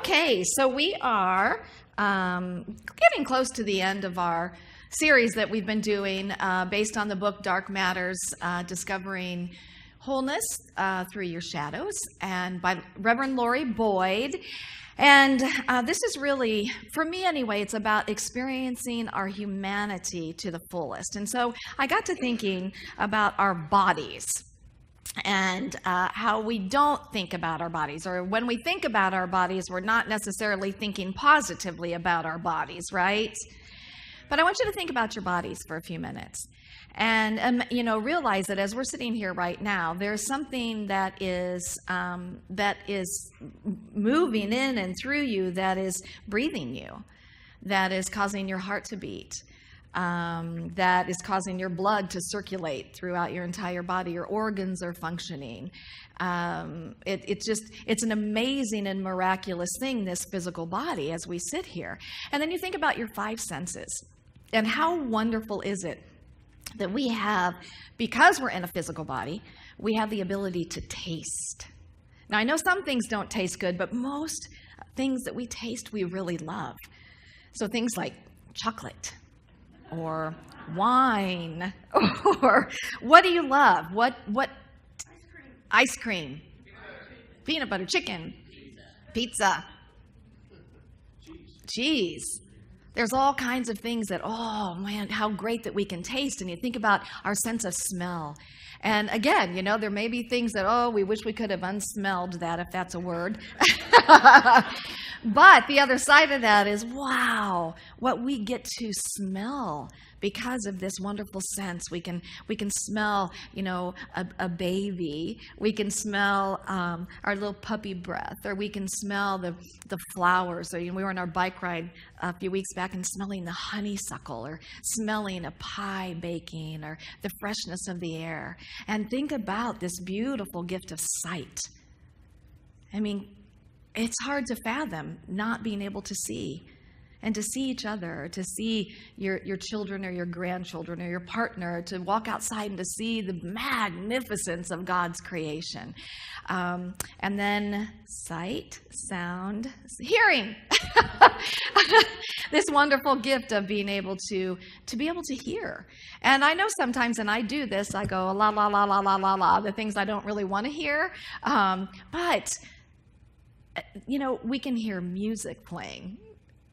Okay, so we are getting close to the end of our series that we've been doing based on the book Dark Matters, Discovering Wholeness Through Your Shadows, and by Reverend Lori Boyd. And this is really, for me anyway, it's about experiencing our humanity to the fullest. And so I got to thinking about our bodies and how we don't think about our bodies, or when we think about our bodies, we're not necessarily thinking positively about our bodies, right? But I want you to think about your bodies for a few minutes and, realize that as we're sitting here right now, there's something that is moving in and through you, that is breathing you, that is causing your heart to beat, that is causing your blood to circulate throughout your entire body. Your organs are functioning. It's an amazing and miraculous thing, this physical body, as we sit here. And then you think about your five senses. And how wonderful is it that we have, because we're in a physical body, we have the ability to taste. Now, I know some things don't taste good, but most things that we taste, we really love. So things like chocolate, or wine, or what do you love? What? Ice cream. Peanut butter, chicken, pizza, cheese. There's all kinds of things that, oh man, how great that we can taste. And you think about our sense of smell. And again, there may be things that, oh, we wish we could have unsmelled that, if that's a word. But the other side of that is, wow, what we get to smell because of this wonderful sense. We can smell, a baby. We can smell our little puppy breath, or we can smell the flowers. So we were on our bike ride a few weeks back and smelling the honeysuckle, or smelling a pie baking, or the freshness of the air. And think about this beautiful gift of sight. I mean, it's hard to fathom not being able to see, and to see each other, to see your children or your grandchildren or your partner, to walk outside and to see the magnificence of God's creation. And then sight, sound, hearing. This wonderful gift of being able to be able to hear. And I know sometimes, and I do this, I go la, la, la, la, la, la, la, the things I don't really want to hear. But we can hear music playing.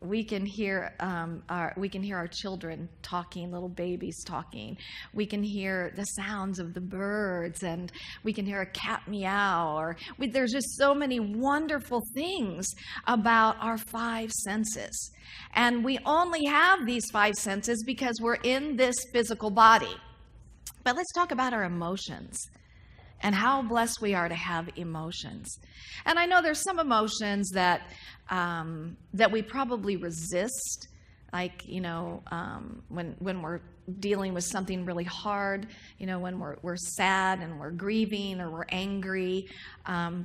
We can hear our children talking, little babies talking. We can hear the sounds of the birds, and we can hear a cat meow. There's just so many wonderful things about our five senses. And we only have these five senses because we're in this physical body. But let's talk about our emotions, and how blessed we are to have emotions. And I know there's some emotions that we probably resist, like, when we're dealing with something really hard, when we're sad and we're grieving or we're angry.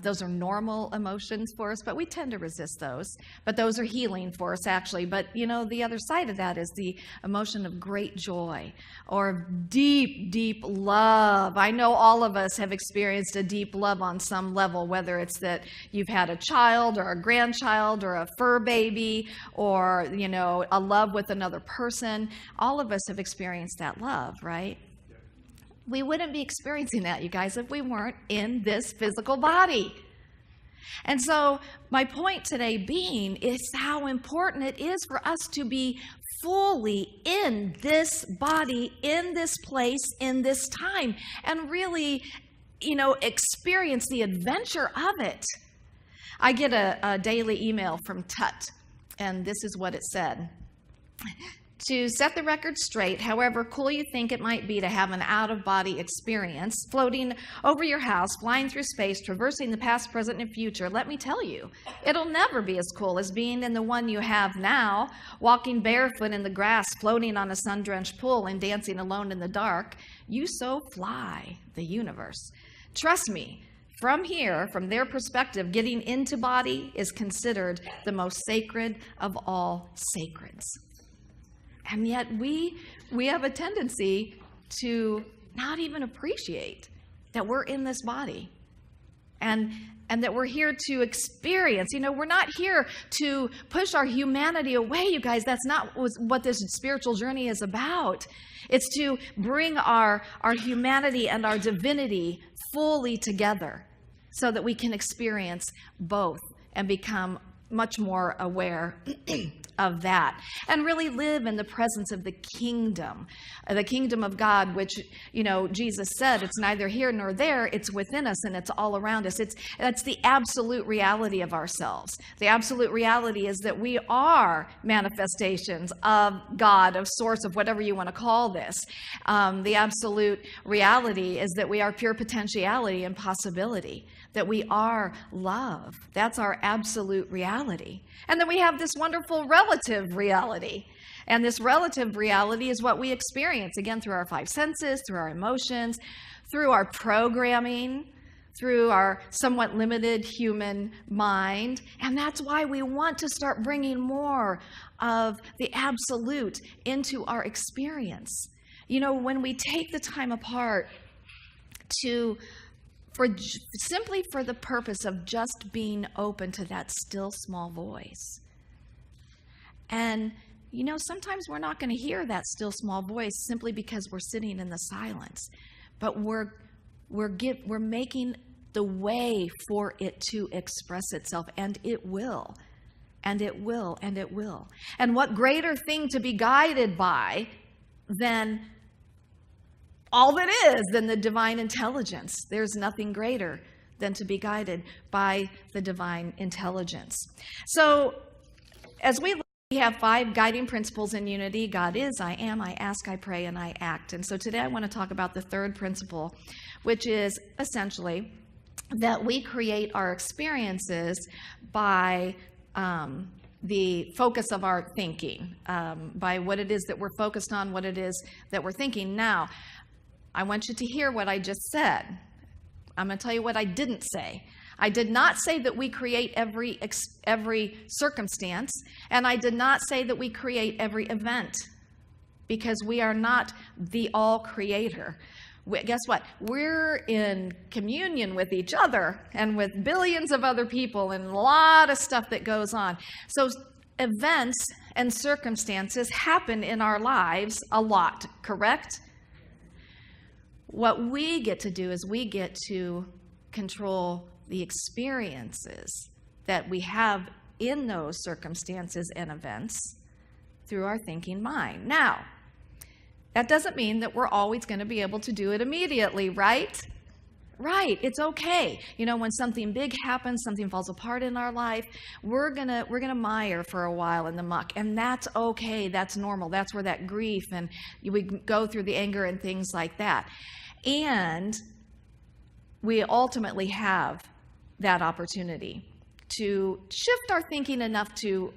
Those are normal emotions for us, but we tend to resist those. But those are healing for us, actually. But, the other side of that is the emotion of great joy, or deep, deep love. I know all of us have experienced a deep love on some level, whether it's that you've had a child or a grandchild or a fur baby, or, a love with another person. All of us have experienced that love, right? We wouldn't be experiencing that, you guys, if we weren't in this physical body. And so my point today being is how important it is for us to be fully in this body, in this place, in this time, and really, experience the adventure of it. I get a daily email from Tut, and this is what it said. To set the record straight, however cool you think it might be to have an out-of-body experience, floating over your house, flying through space, traversing the past, present, and future, let me tell you, it'll never be as cool as being in the one you have now, walking barefoot in the grass, floating on a sun-drenched pool, and dancing alone in the dark. You so fly the universe. Trust me, from here, from their perspective, getting into body is considered the most sacred of all sacreds. And yet we have a tendency to not even appreciate that we're in this body. and that we're here to experience. We're not here to push our humanity away, you guys. That's not what this spiritual journey is about. It's to bring our humanity and our divinity fully together so that we can experience both and become much more aware of that, and really live in the presence of the kingdom of God, which, Jesus said, it's neither here nor there, it's within us and it's all around us. That's the absolute reality of ourselves. The absolute reality is that we are manifestations of God, of source, of whatever you want to call this. The absolute reality is that we are pure potentiality and possibility, that we are love. That's our absolute reality. And then we have this wonderful relative reality. And this relative reality is what we experience, again, through our five senses, through our emotions, through our programming, through our somewhat limited human mind. And that's why we want to start bringing more of the absolute into our experience. When we take the time apart simply for the purpose of just being open to that still small voice. And, sometimes we're not going to hear that still small voice simply because we're sitting in the silence. But we're making the way for it to express itself, and it will. And it will, and it will. And what greater thing to be guided by than all that is than the divine intelligence. There's nothing greater than to be guided by the divine intelligence. So as we have 5 guiding principles in unity. God is, I am, I ask, I pray, and I act. And so today I want to talk about the third principle, which is essentially that we create our experiences by the focus of our thinking, by what it is that we're focused on, what it is that we're thinking. Now, I want you to hear what I just said. I'm going to tell you what I didn't say. I did not say that we create every circumstance, and I did not say that we create every event, because we are not the all creator. Guess what? We're in communion with each other and with billions of other people and a lot of stuff that goes on. So events and circumstances happen in our lives a lot, correct? What we get to do is we get to control the experiences that we have in those circumstances and events through our thinking mind. Now, that doesn't mean that we're always going to be able to do it immediately, right? Right, it's okay. When something big happens, something falls apart in our life, we're gonna mire for a while in the muck, and that's okay. That's normal. That's where that grief and we go through the anger and things like that. And we ultimately have that opportunity to shift our thinking enough to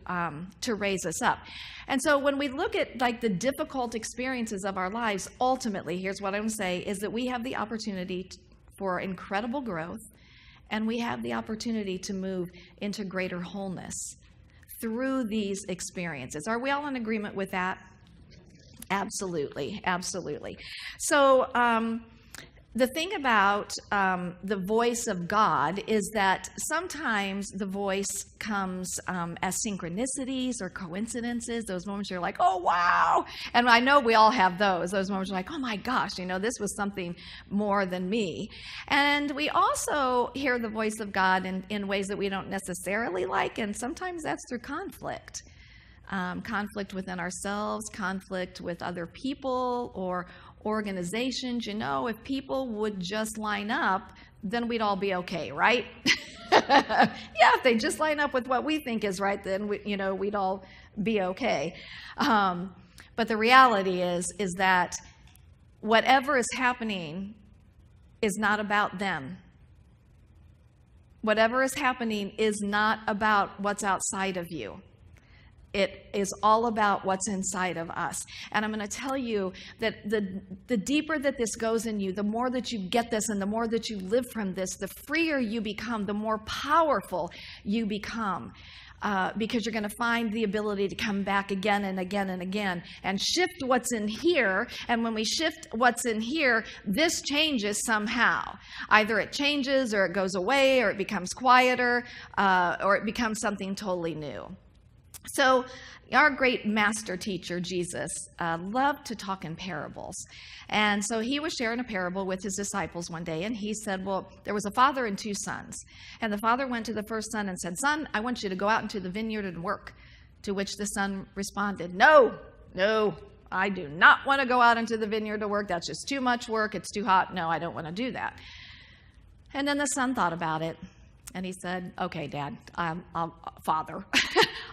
raise us up. And so when we look at the difficult experiences of our lives, ultimately, here's what I'm going to say, is that we have the opportunity for incredible growth, and we have the opportunity to move into greater wholeness through these experiences. Are we all in agreement with that? Absolutely, absolutely. So the thing about the voice of God is that sometimes the voice comes as synchronicities or coincidences, those moments you're like, oh, wow. And I know we all have those moments you're like, oh my gosh, this was something more than me. And we also hear the voice of God in ways that we don't necessarily like, and sometimes that's through conflict. Conflict within ourselves, conflict with other people or organizations. If people would just line up, then we'd all be okay, right? Yeah, if they just line up with what we think is right, then we'd all be okay. But the reality is that whatever is happening is not about them. Whatever is happening is not about what's outside of you. It is all about what's inside of us. And I'm going to tell you that the deeper that this goes in you, the more that you get this and the more that you live from this, the freer you become, the more powerful you become. Because you're going to find the ability to come back again and again and again and shift what's in here. And when we shift what's in here, this changes somehow. Either it changes or it goes away or it becomes quieter or it becomes something totally new. So our great master teacher, Jesus, loved to talk in parables. And so he was sharing a parable with his disciples one day, and he said, well, there was a father and 2 sons. And the father went to the first son and said, son, I want you to go out into the vineyard and work. To which the son responded, no, I do not want to go out into the vineyard to work. That's just too much work. It's too hot. No, I don't want to do that. And then the son thought about it. And he said, okay, Dad, Father,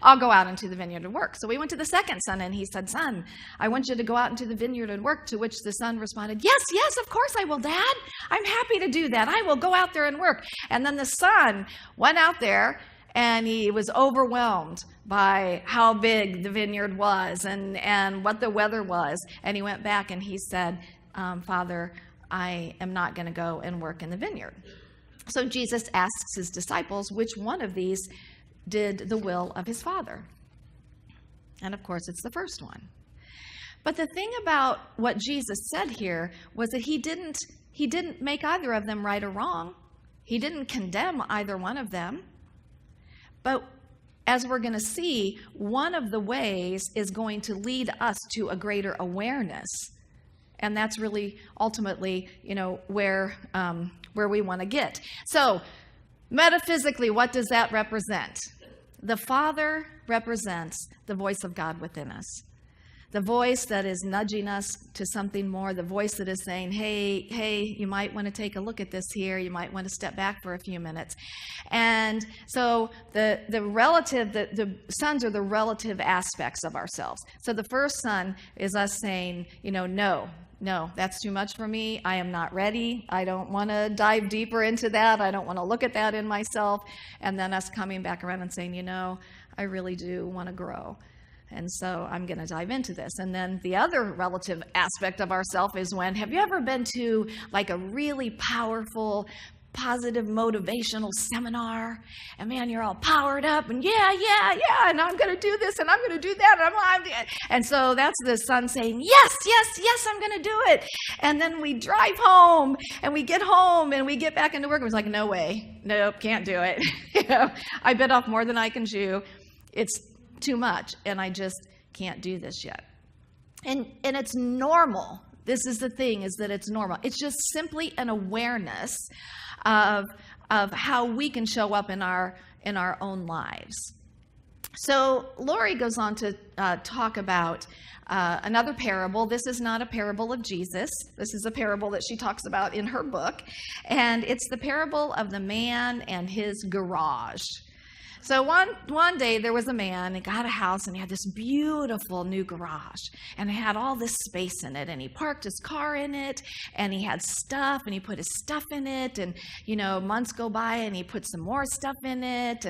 I'll go out into the vineyard and work. So we went to the second son, and he said, son, I want you to go out into the vineyard and work. To which the son responded, yes, of course I will, Dad. I'm happy to do that. I will go out there and work. And then the son went out there, and he was overwhelmed by how big the vineyard was and what the weather was. And he went back, and he said, Father, I am not going to go and work in the vineyard. So Jesus asks his disciples which one of these did the will of his Father. And of course, it's the first one. But the thing about what Jesus said here was that he didn't make either of them right or wrong. He didn't condemn either one of them. But as we're going to see, one of the ways is going to lead us to a greater awareness. And that's really ultimately, where we want to get. So metaphysically, what does that represent? The Father represents the voice of God within us. The voice that is nudging us to something more. The voice that is saying, hey, you might want to take a look at this here. You might want to step back for a few minutes. And so the sons are the relative aspects of ourselves. So the first son is us saying, no, that's too much for me. I am not ready. I don't want to dive deeper into that. I don't want to look at that in myself. And then us coming back around and saying, I really do want to grow. And so I'm going to dive into this. And then the other relative aspect of ourself is have you ever been to like a really powerful, positive motivational seminar, and man, you're all powered up and yeah, and I'm going to do this and I'm going to do that, and so that's the son saying, yes, I'm going to do it. And then we drive home and we get home and we get back into work and it's like, no way, nope, can't do it. I bit off more than I can chew. It's too much and I just can't do this yet. And it's normal. This is the thing, is that it's normal. It's just simply an awareness of how we can show up in our own lives. So Lori goes on to talk about another parable. This is not a parable of Jesus. This is a parable that she talks about in her book. And it's the parable of the man and his garage. So one day there was a man, he got a house and he had this beautiful new garage and it had all this space in it, and he parked his car in it and he had stuff and he put his stuff in it, and months go by and he put some more stuff in it,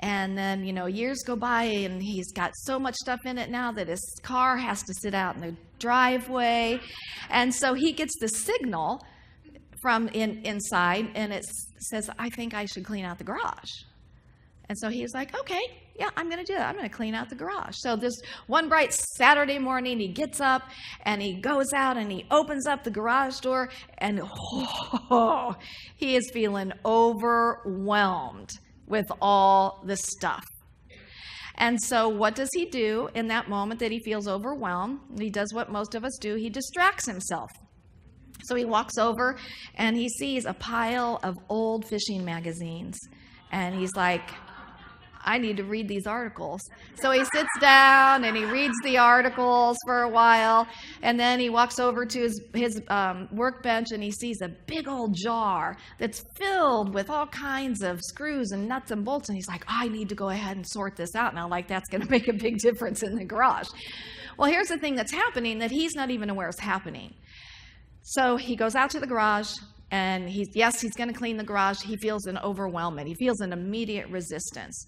and then years go by and he's got so much stuff in it now that his car has to sit out in the driveway. And so he gets the signal from inside and it says, I think I should clean out the garage. And so he's like, okay, yeah, I'm going to do that. I'm going to clean out the garage. So this one bright Saturday morning, he gets up and he goes out and he opens up the garage door, and he is feeling overwhelmed with all the stuff. And so what does he do in that moment that he feels overwhelmed? He does what most of us do. He distracts himself. So he walks over and he sees a pile of old fishing magazines. And he's like, I need to read these articles. So he sits down and he reads the articles for a while, and then he walks over to his workbench and he sees a big old jar that's filled with all kinds of screws and nuts and bolts, and he's like, I need to go ahead and sort this out now, like that's going to make a big difference in the garage. Well, here's the thing that's happening that he's not even aware is happening. So he goes out to the garage, And he's going to clean the garage. He feels an overwhelming. He feels an immediate resistance.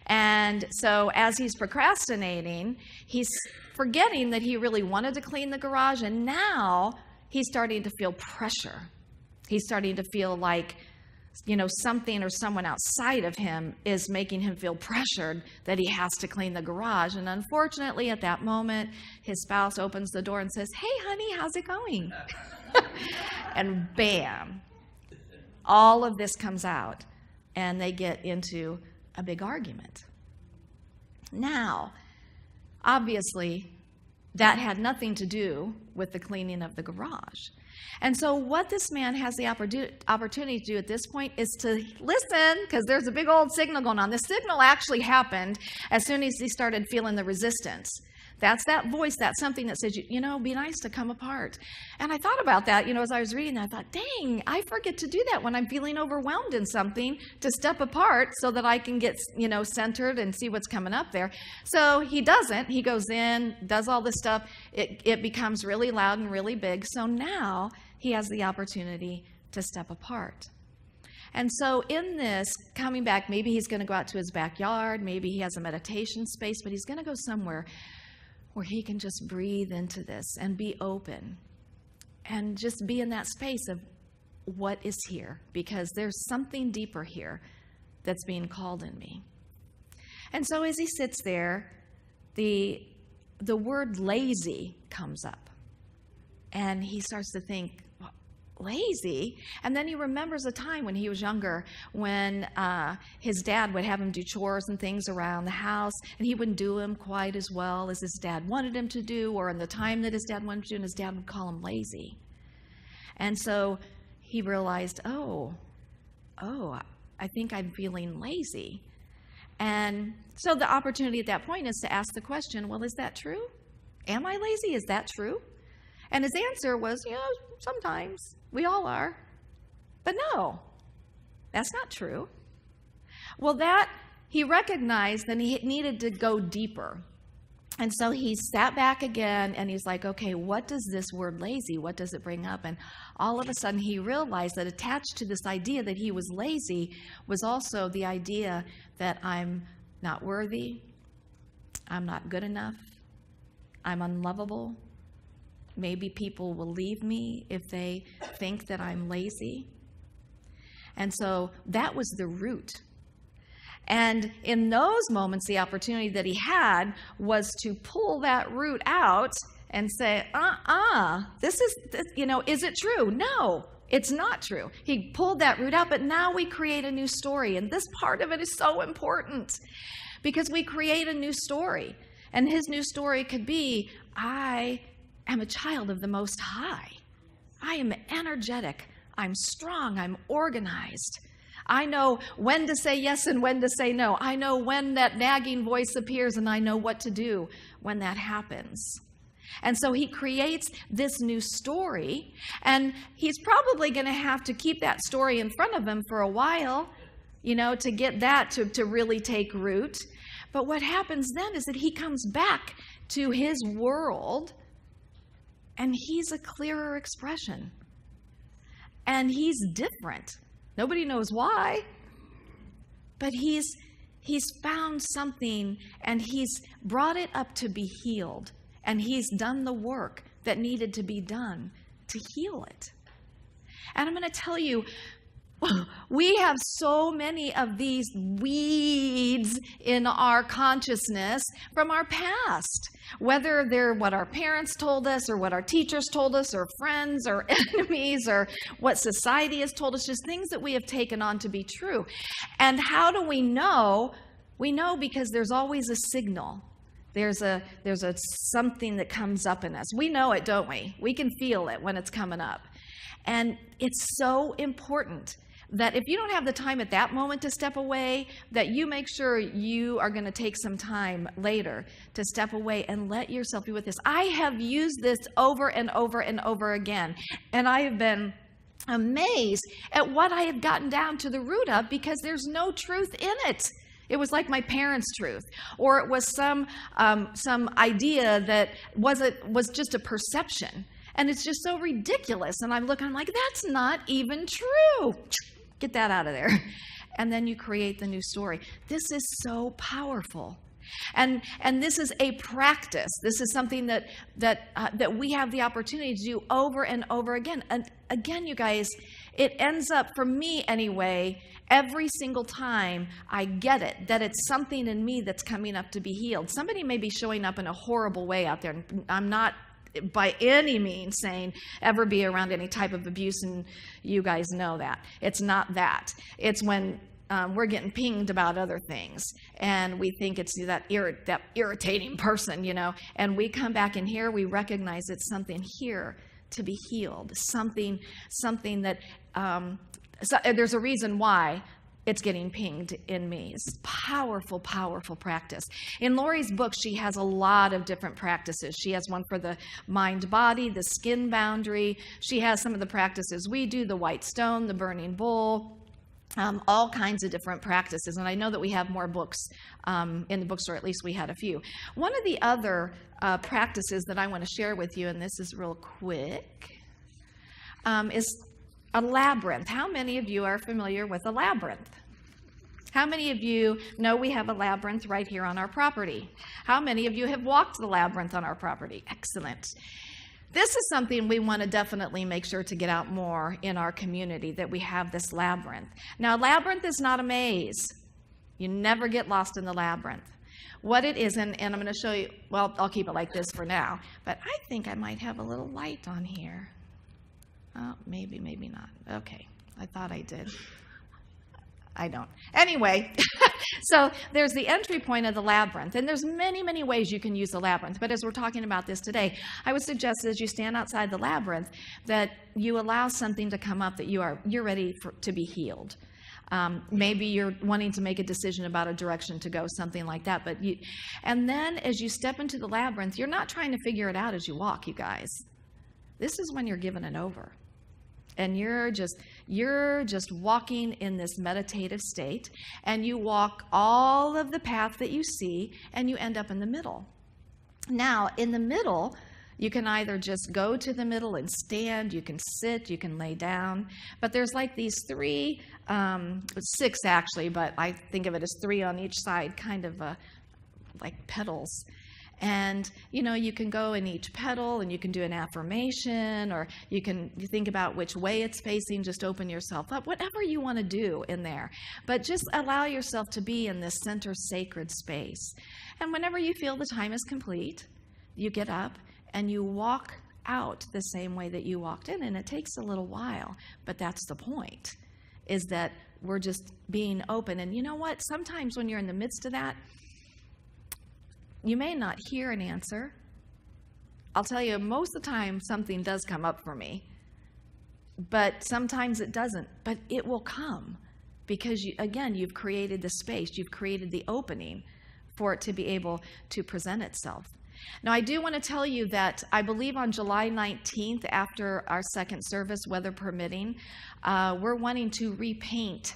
And so as he's procrastinating, he's forgetting that he really wanted to clean the garage. And now he's starting to feel pressure. He's starting to feel like, something or someone outside of him is making him feel pressured that he has to clean the garage. And unfortunately, at that moment, his spouse opens the door and says, "Hey, honey, how's it going?" And bam, all of this comes out, and they get into a big argument. Now, obviously, that had nothing to do with the cleaning of the garage. And so what this man has the opportunity to do at this point is to listen, because there's a big old signal going on. The signal actually happened as soon as he started feeling the resistance. That's that voice, that's something that says, be nice to come apart. And I thought about that, as I was reading that, I thought, dang, I forget to do that when I'm feeling overwhelmed in something, to step apart so that I can get, centered and see what's coming up there. So he doesn't. He goes in, does all this stuff. It becomes really loud and really big. So now he has the opportunity to step apart. And so in this, coming back, maybe he's going to go out to his backyard. Maybe he has a meditation space, but he's going to go somewhere where he can just breathe into this and be open and just be in that space of what is here, because there's something deeper here that's being called in me. And so as he sits there, the word lazy comes up, and he starts to think, lazy? And then he remembers a time when he was younger when his dad would have him do chores and things around the house, and he wouldn't do them quite as well as his dad wanted him to do, or in the time that his dad wanted to do, and his dad would call him lazy. And so he realized, oh, I think I'm feeling lazy. And so the opportunity at that point is to ask the question, well, is that true? Am I lazy? Is that true? And his answer was, sometimes. We all are. But no, that's not true. Well, he recognized that he needed to go deeper. And so he sat back again, and he's like, okay, what does this word lazy, what does it bring up? And all of a sudden he realized that attached to this idea that he was lazy was also the idea that I'm not worthy, I'm not good enough, I'm unlovable. Maybe people will leave me if they think that I'm lazy. And so that was the root. And in those moments, the opportunity that he had was to pull that root out and say, is it true? No, it's not true. He pulled that root out, but now we create a new story. And this part of it is so important, because we create a new story. And his new story could be, I am a child of the Most High. I am energetic. I'm strong. I'm organized. I know when to say yes and when to say no. I know when that nagging voice appears, and I know what to do when that happens. And so he creates this new story, and he's probably going to have to keep that story in front of him for a while, to get that to really take root. But what happens then is that he comes back to his world, and he's a clearer expression. And he's different. Nobody knows why. But he's found something, and he's brought it up to be healed. And he's done the work that needed to be done to heal it. And I'm going to tell you, we have so many of these weeds in our consciousness from our past, whether they're what our parents told us or what our teachers told us or friends or enemies or what society has told us, just things that we have taken on to be true. And how do we know? We know because there's always a signal. There's a something that comes up in us. We know it, don't we? We can feel it when it's coming up. And it's so important that if you don't have the time at that moment to step away, that you make sure you are going to take some time later to step away and let yourself be with this. I have used this over and over and over again, and I have been amazed at what I have gotten down to the root of, because there's no truth in it. It was like my parents' truth, or it was some idea that was just a perception. And it's just so ridiculous. And I'm like, that's not even true. Get that out of there. And then you create the new story. This is so powerful. And this is a practice. This is something that we have the opportunity to do over and over again. And again, you guys, it ends up, for me anyway, every single time I get it, that it's something in me that's coming up to be healed. Somebody may be showing up in a horrible way out there. And I'm not by any means saying ever be around any type of abuse, and you guys know that. It's not that. It's when we're getting pinged about other things, and we think it's that irritating person, and we come back in here, we recognize it's something here to be healed, something that, so there's a reason why it's getting pinged in me. It's powerful, powerful practice. In Lori's book, she has a lot of different practices. She has one for the mind-body, the skin boundary. She has some of the practices we do, the white stone, the burning bowl, all kinds of different practices. And I know that we have more books in the bookstore. At least we had a few. One of the other practices that I want to share with you, and this is real quick, is a labyrinth. How many of you are familiar with a labyrinth? How many of you know we have a labyrinth right here on our property? How many of you have walked the labyrinth on our property? Excellent. This is something we want to definitely make sure to get out more in our community, that we have this labyrinth. Now, a labyrinth is not a maze. You never get lost in the labyrinth. What it is, and I'm going to show you, well, I'll keep it like this for now, but I think I might have a little light on here. Oh, maybe not. Okay, I thought I did. I don't. Anyway, so there's the entry point of the labyrinth, and there's many, many ways you can use the labyrinth. But as we're talking about this today, I would suggest as you stand outside the labyrinth that you allow something to come up that you're ready to be healed. Maybe you're wanting to make a decision about a direction to go, something like that. And then as you step into the labyrinth, you're not trying to figure it out as you walk, you guys. This is when you're giving it over. And you're just walking in this meditative state, and you walk all of the path that you see, and you end up in the middle. Now, in the middle, you can either just go to the middle and stand, you can sit, you can lay down, but there's like these six actually, but I think of it as three on each side, kind of like petals. And, you can go in each petal, and you can do an affirmation, or you think about which way it's facing, just open yourself up, whatever you want to do in there. But just allow yourself to be in this center sacred space. And whenever you feel the time is complete, you get up and you walk out the same way that you walked in. And it takes a little while, but that's the point, is that we're just being open. And you know what? Sometimes when you're in the midst of that, you may not hear an answer. I'll tell you, most of the time something does come up for me, but sometimes it doesn't. But it will come because, you've created the space, you've created the opening for it to be able to present itself. Now, I do want to tell you that I believe on July 19th, after our second service, weather permitting, we're wanting to repaint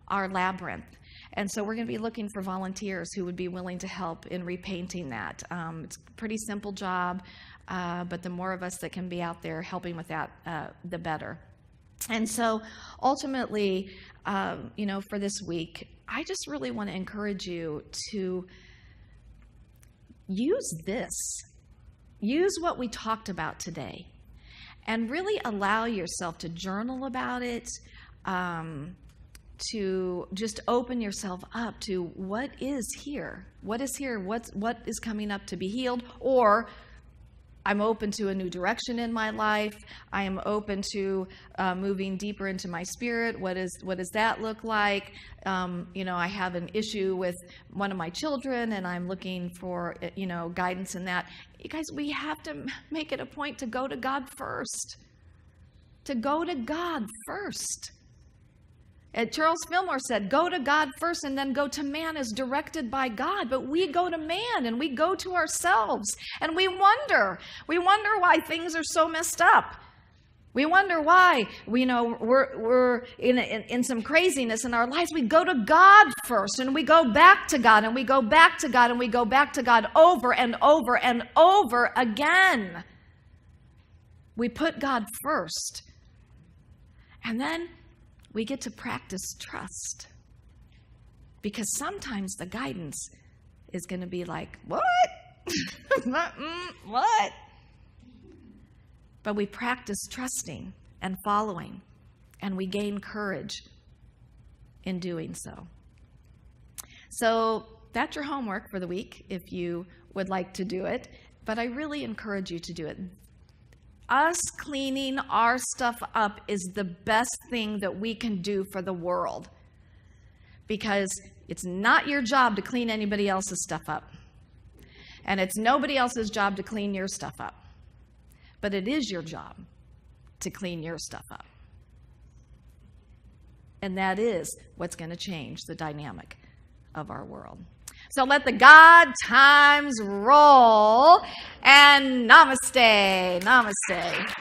our labyrinth. And so we're going to be looking for volunteers who would be willing to help in repainting that. It's a pretty simple job, but the more of us that can be out there helping with that, the better. And so ultimately, for this week, I just really want to encourage you to use this. Use what we talked about today and really allow yourself to journal about it, to just open yourself up to what is here, what is coming up to be healed, or I'm open to a new direction in my life. I am open to moving deeper into my spirit. What does that look like? I have an issue with one of my children, and I'm looking for guidance in that. You guys, we have to make it a point to go to God first. To go to God first. And Charles Fillmore said, go to God first and then go to man as directed by God. But we go to man and we go to ourselves and we wonder why things are so messed up. We wonder why, we're in some craziness in our lives. We go to God first and we go back to God and we go back to God and we go back to God over and over and over again. We put God first. And then we get to practice trust. Because sometimes the guidance is going to be like, what? What? But we practice trusting and following, and we gain courage in doing so. So that's your homework for the week if you would like to do it, but I really encourage you to do it. Us cleaning our stuff up is the best thing that we can do for the world, because it's not your job to clean anybody else's stuff up, and it's nobody else's job to clean your stuff up, but it is your job to clean your stuff up. And that is what's going to change the dynamic of our world. So let the God times roll, and namaste, namaste.